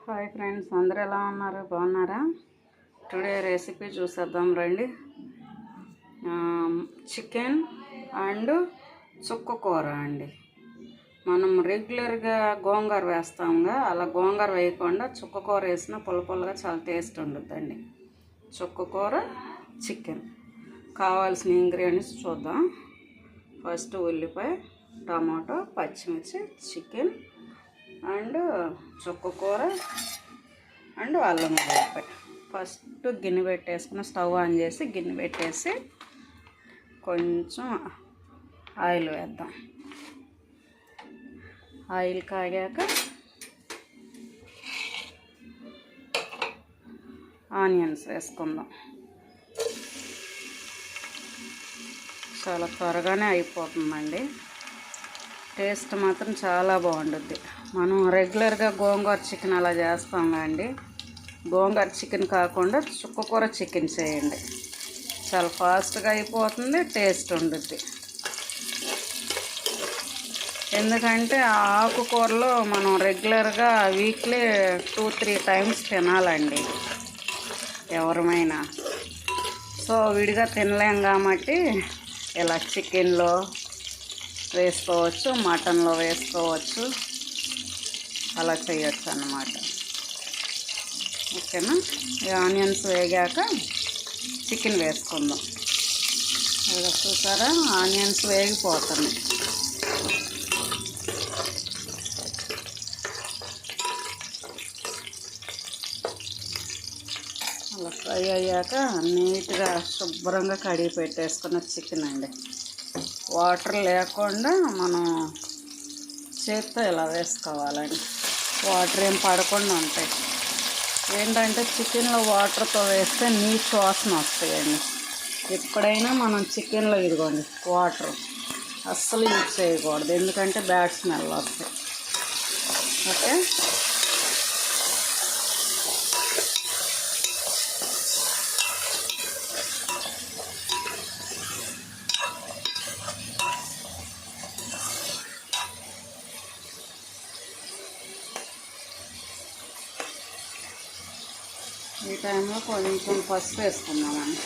Hi friends, అందరూ ఎలా ఉన్నారు? బాగున్నారా? టుడే రెసిపీ చూసేద్దాం రండి. చికెన్ అండ్ చుక్క కూర అండి. మనం రెగ్యులర్గా గోంగూర వేస్తాంగా, అలా గోంగూర వేయకుండా చుక్క కూర వేసిన పుల్లగా చాలా టేస్ట్ ఉంటుందండి. చుక్క కూర చికెన్ కావాల్సిన ఇంగ్రీడియంట్స్ చూద్దాం. ఫస్ట్ ఉల్లిపాయ, టమాటో, పచ్చిమిర్చి, చికెన్ అండ్ చుక్క కూర అండ్ అల్లం వెల్లిపాయ. ఫస్ట్ గిన్నె పెట్టేసుకుని స్టవ్ ఆన్ చేసి గిన్నె పెట్టేసి కొంచెం ఆయిల్ వేద్దాం. ఆయిల్ కాగాక ఆనియన్స్ వేసుకుందాం. చాలా త్వరగానే అయిపోతుందండి. టేస్ట్ మాత్రం చాలా బాగుంటుంది. మనం రెగ్యులర్గా గోంగూర చికెన్ అలా చేస్తాం అండి. గోంగూర చికెన్ కాకుండా చుక్క కూర చికెన్ చేయండి, చాలా ఫాస్ట్గా అయిపోతుంది, టేస్ట్ ఉంటుంది. ఎందుకంటే ఆకుకూరలో మనం రెగ్యులర్గా వీక్లీ 2-3 టైమ్స్ తినాలండి ఎవరమైనా. సో విడిగా తినలేం కాబట్టి ఇలా చికెన్లో వేసుకోవచ్చు, మటన్లో వేసుకోవచ్చు, అలా చేయొచ్చు అన్నమాట. ఓకేనా? ఈ ఆనియన్స్ వేగాక చికెన్ వేసుకుందాం. ఇలా చూసారా, ఆనియన్స్ వేగిపోతున్నాయి. అలా ఫ్రై అయ్యాక నీట్గా శుభ్రంగా కడిగి పెట్టేసుకున్న చికెన్ అండి. వాటర్ లేకుండా మనం చేత్తో ఇలా వేసుకోవాలండి. వాటర్ ఏం పడకుండా ఉంటాయి. ఏంటంటే చికెన్లో వాటర్తో వేస్తే నీచు వాసన వస్తాయండి. ఎప్పుడైనా మనం చికెన్లో ఇదిగోండి వాటర్ అస్సలు యూజ్ చేయకూడదు, ఎందుకంటే బ్యాడ్ స్మెల్ వస్తాయి. ఓకే, ఈ టైంలో కొంచెం పసుపు వేసుకుందామండి.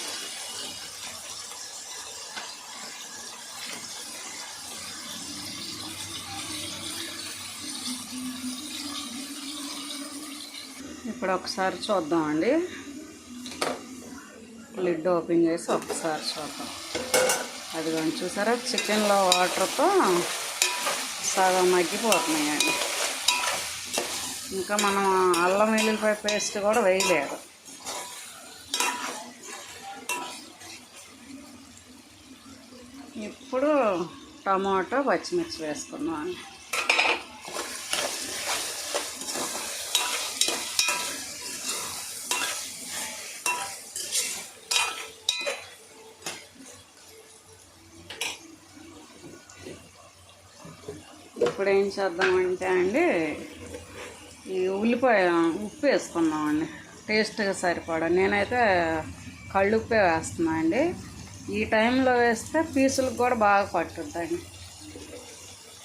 ఇప్పుడు ఒకసారి చూద్దామండి. లిడ్ ఓపెన్ చేసి ఒకసారి చూద్దాం. అది కానీ చూసారా, చికెన్లో వాటర్తో సగం మగ్గిపోతున్నాయండి. ఇంకా మనం అల్లం వెల్లుల్లిపాయ పేస్ట్ కూడా వేయలేదు. ఇప్పుడు టమాటో, పచ్చిమిర్చి వేసుకుందాం. ఇప్పుడు ఏం చేద్దామంటే అండి, ఈ ఉల్లిపాయ ఉప్పు వేసుకుందామండి, టేస్ట్గా సరిపడా. నేనైతే కళ్ళుప్పే వేస్తున్నా అండి. ఈ టైంలో వేస్తే పీసులకు కూడా బాగా పట్టుద్దండి.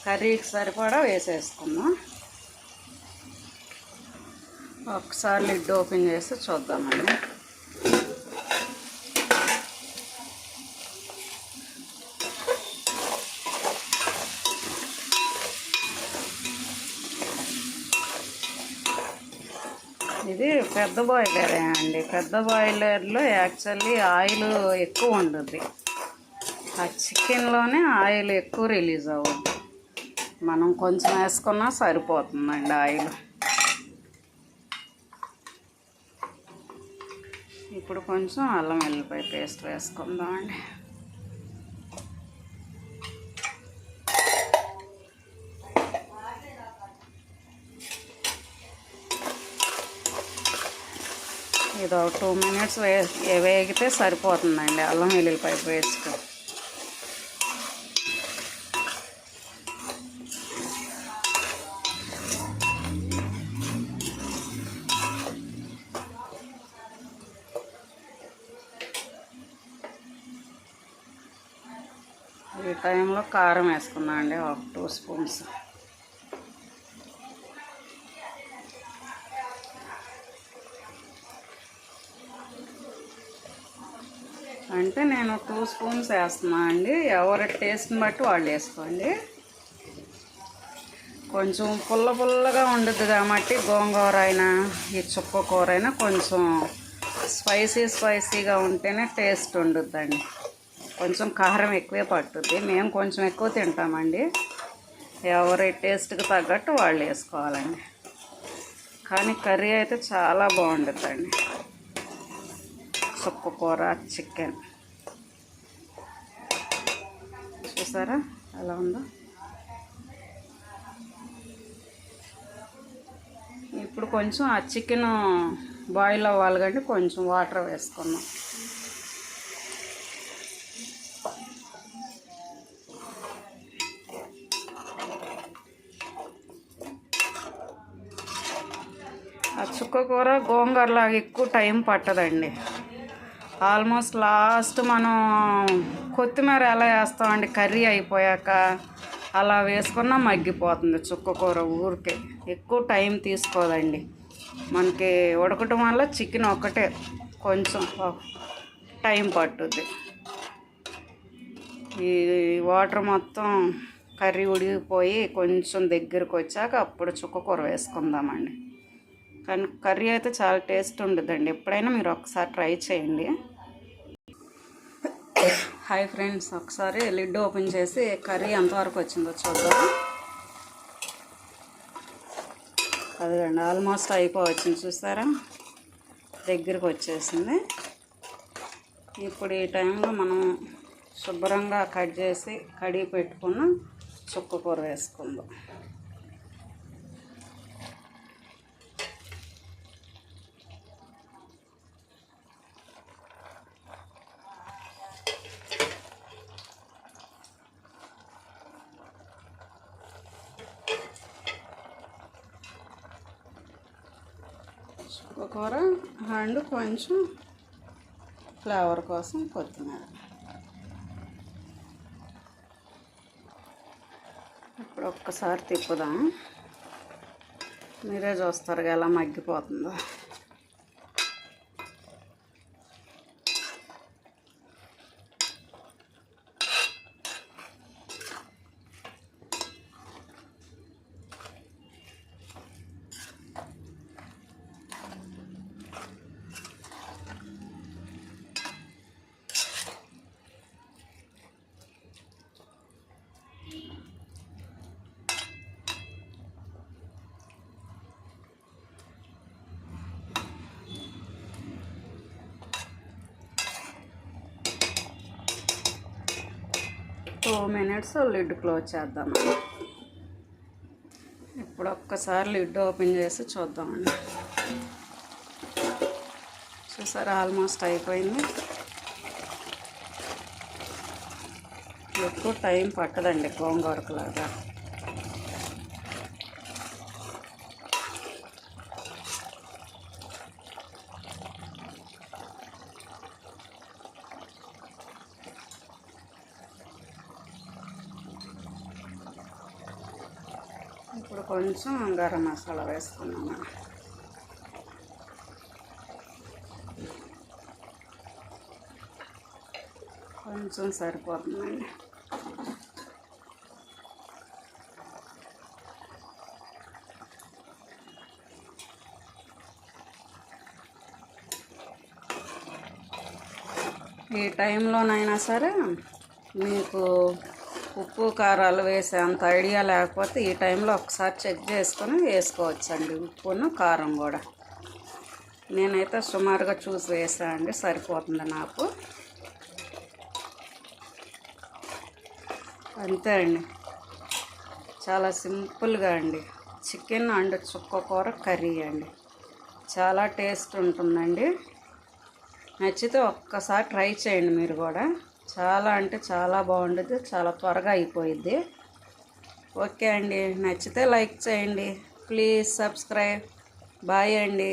కర్రీకి సరిపడా వేసేసుకుందాం. ఒకసారి లిడ్ ఓపెన్ చేసి చూద్దామండి. ఇది పెద్ద బాయిలరే అండి. పెద్ద బాయిలర్లో యాక్చువల్లీ ఆయిల్ ఎక్కువ ఉంటుంది. ఆ చికెన్లోనే ఆయిల్ ఎక్కువ రిలీజ్ అవుతుంది. మనం కొంచెం వేసుకున్నా సరిపోతుందండి ఆయిల్. ఇప్పుడు కొంచెం అల్లం వెల్లిపాయ పేస్ట్ వేసుకుందామండి. ఇది ఒక 2 మినిట్స్ వేగితే సరిపోతుందండి అల్లం వెల్లుల్లిపాయ పేస్ట్. ఈ టైంలో కారం వేసుకున్నా అండి, ఒక 2 స్పూన్స్. అంటే నేను 2 స్పూన్స్ వేస్తున్నా అండి. ఎవరి టేస్ట్ని బట్టి వాళ్ళు వేసుకోండి. కొంచెం పుల్లగా ఉండదు కాబట్టి గోంగూర అయినా ఈ చుక్క కూర అయినా కొంచెం స్పైసీగా ఉంటేనే టేస్ట్ ఉండుద్దండి. కొంచెం కారం ఎక్కువే పట్టుద్ది. మేము కొంచెం ఎక్కువ తింటామండి. ఎవరి టేస్ట్కి తగ్గట్టు వాళ్ళు వేసుకోవాలండి. కానీ కర్రీ అయితే చాలా బాగుంటుందండి. చుక్క కూర చికెన్ చూసారా ఎలా ఉందో. ఇప్పుడు కొంచెం ఆ చికెన్ బాయిల్ అవ్వాలి కంటే కొంచెం వాటర్ వేసుకున్నాం. ఆ చుక్క కూర గోంగూరలాగా ఎక్కువ టైం పట్టదండి. ఆల్మోస్ట్ లాస్ట్ మనం కొత్తిమీర ఎలా వేస్తామండి కర్రీ అయిపోయాక అలా వేసుకున్నా మగ్గిపోతుంది చుక్క కూర. ఊరికే ఎక్కువ టైం తీసుకోదండి. మనకి ఉడకటం వల్ల చికెన్ ఒక్కటే కొంచెం టైం పట్టుద్ది. ఈ వాటర్ మొత్తం కర్రీ ఉడికిపోయి కొంచెం దగ్గరకు వచ్చాక అప్పుడు చుక్క కూర వేసుకుందామండి. కానీ కర్రీ అయితే చాలా టేస్ట్ ఉంటుందండి. ఎప్పుడైనా మీరు ఒకసారి ట్రై చేయండి. హాయ్ ఫ్రెండ్స్, ఒకసారి లిడ్ ఓపెన్ చేసి కర్రీ ఎంతవరకు వచ్చిందో చూద్దాం. అదిగండి ఆల్మోస్ట్ అయిపోవచ్చింది. చూసారా, దగ్గరికి వచ్చేసింది. ఇప్పుడు ఈ టైంలో మనం శుభ్రంగా కట్ చేసి కడిగి పెట్టుకున్న చుక్క కూర వేసుకుందాం. చుక్క కూర అండ్ కొంచెం ఫ్లేవర్ కోసం కొత్తిమీర. ఇప్పుడు ఒక్కసారి తిప్పుదాం. మీరే చూస్తారు ఎలా మగ్గిపోతుందో. టూ మినిట్స్ లిడ్ క్లోజ్ చేద్దాం. ఇప్పుడు ఒక్కసారి లిడ్ ఓపెన్ చేసి చూద్దామండి. చూసారా, ఆల్మోస్ట్ అయిపోయింది. ఎక్కువ టైం పట్టదండి గోంగూరకులాగా. ఇప్పుడు కొంచెం గరం మసాలా వేసుకున్నాము. కొంచెం సరిపోతుందండి. ఈ టైంలోనైనా సరే మీకు ఉప్పు కారాలు వేసే అంత ఐడియా లేకపోతే ఈ టైంలో ఒకసారి చెక్ చేసుకొని వేసుకోవచ్చండి. ఉప్పును కారం కూడా నేనైతే సుమారుగా చూసి వేసాను అండి, సరిపోతుంది నాకు. అంతే అండి, చాలా సింపుల్గా అండి. చికెన్ అండ్ చుక్క కూర కర్రీ అండి. చాలా టేస్ట్ ఉంటుందండి. నచ్చితే ఒక్కసారి ట్రై చేయండి మీరు కూడా. చాలా అంటే చాలా బాగుంటుంది. చాలా త్వరగా అయిపోయిద్ది. ఓకే అండి, నచ్చితే లైక్ చేయండి. Please subscribe. బాయ్ అండి.